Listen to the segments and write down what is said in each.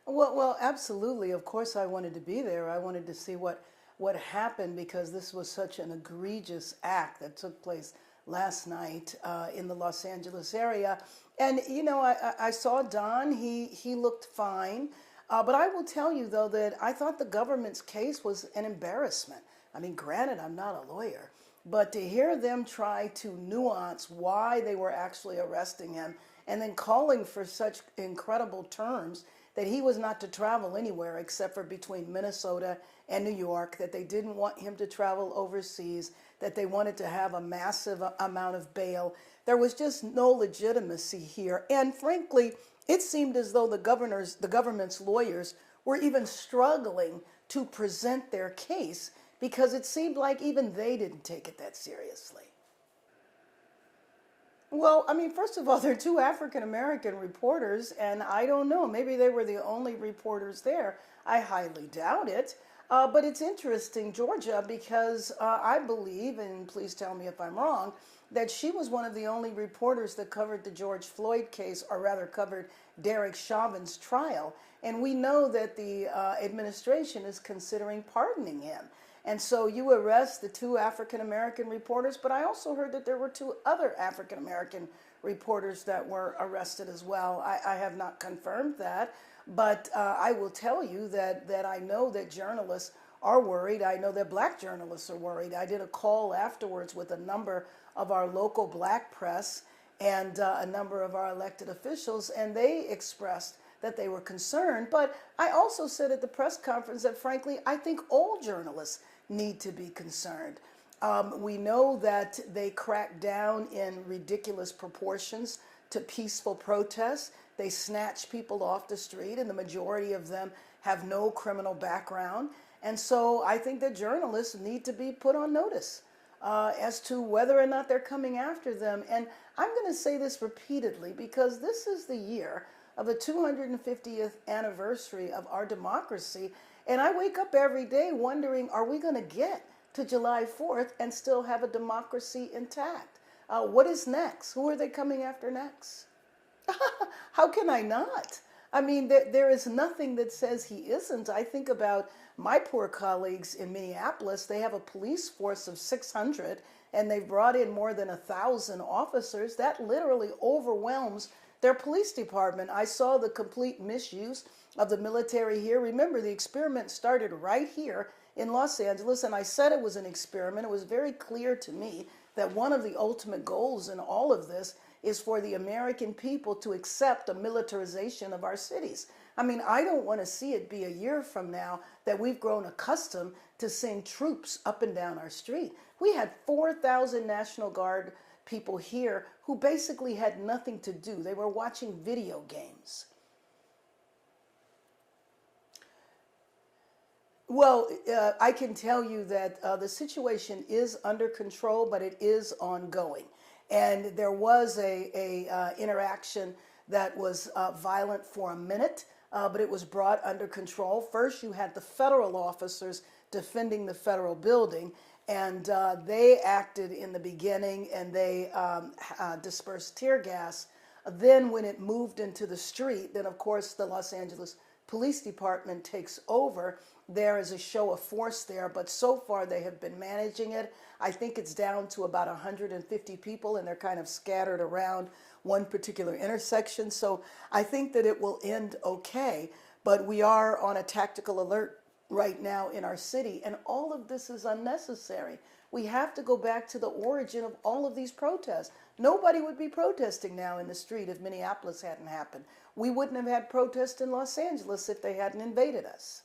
Well, absolutely. Of course, I wanted to be there. I wanted to see what happened because this was such an egregious act that took place last night in the Los Angeles area. And you know, I saw Don. He looked fine. But I will tell you though that I thought the government's case was an embarrassment. I mean, granted, I'm not a lawyer, but to hear them try to nuance why they were actually arresting him and then calling for such incredible terms that he was not to travel anywhere except for between Minnesota and New York, that they didn't want him to travel overseas, that they wanted to have a massive amount of bail. There was just no legitimacy here. And frankly, it seemed as though the government's lawyers were even struggling to present their case because it seemed like even they didn't take it that seriously. Well, I mean, first of all, they're two African American reporters, and I don't know, maybe they were the only reporters there. I highly doubt it. But it's interesting, Georgia, because I believe, and please tell me if I'm wrong, that she was one of the only reporters that covered the George Floyd case, or rather covered Derek Chauvin's trial. And we know that the administration is considering pardoning him. And so you arrest the two African American reporters, but I also heard that there were two other African American reporters that were arrested as well. I have not confirmed that, but I will tell you that I know that journalists are worried. I know that black journalists are worried. I did a call afterwards with a number of our local black press and a number of our elected officials, and they expressed that they were concerned. But I also said at the press conference that, frankly, I think all journalists need to be concerned. We know that they crack down in ridiculous proportions to peaceful protests. They snatch people off the street, and the majority of them have no criminal background. And so I think that journalists need to be put on notice as to whether or not they're coming after them. And I'm going to say this repeatedly because this is the year of the 250th anniversary of our democracy. And I wake up every day wondering, are we going to get to July 4th and still have a democracy intact? What is next? Who are they coming after next? How can I not? I mean, there is nothing that says he isn't. I think about my poor colleagues in Minneapolis. They have a police force of 600, and they've brought in more than 1,000 officers. That literally overwhelms their police department. I saw the complete misuse of the military here. Remember, the experiment started right here in Los Angeles, and I said it was an experiment. It was very clear to me that one of the ultimate goals in all of this is for the American people to accept a militarization of our cities. I mean, I don't want to see it be a year from now that we've grown accustomed to seeing troops up and down our street. We had 4,000 National Guard people here who basically had nothing to do. They were watching video games. Well, I can tell you that the situation is under control, but it is ongoing. And there was a interaction that was violent for a minute, but it was brought under control. First, you had the federal officers defending the federal building, and they acted in the beginning, and they dispersed tear gas. Then when it moved into the street, then of course the Los Angeles Police Department takes over. There is a show of force there, but so far they have been managing it. I think it's down to about 150 people, and they're kind of scattered around one particular intersection. So I think that it will end okay, but we are on a tactical alert right now in our city, and all of this is unnecessary. We have to go back to the origin of all of these protests. Nobody would be protesting now in the street if Minneapolis hadn't happened. We wouldn't have had protests in Los Angeles if they hadn't invaded us.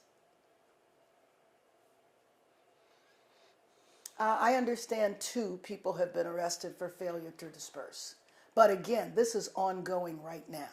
I understand 2 people have been arrested for failure to disperse. But again, this is ongoing right now.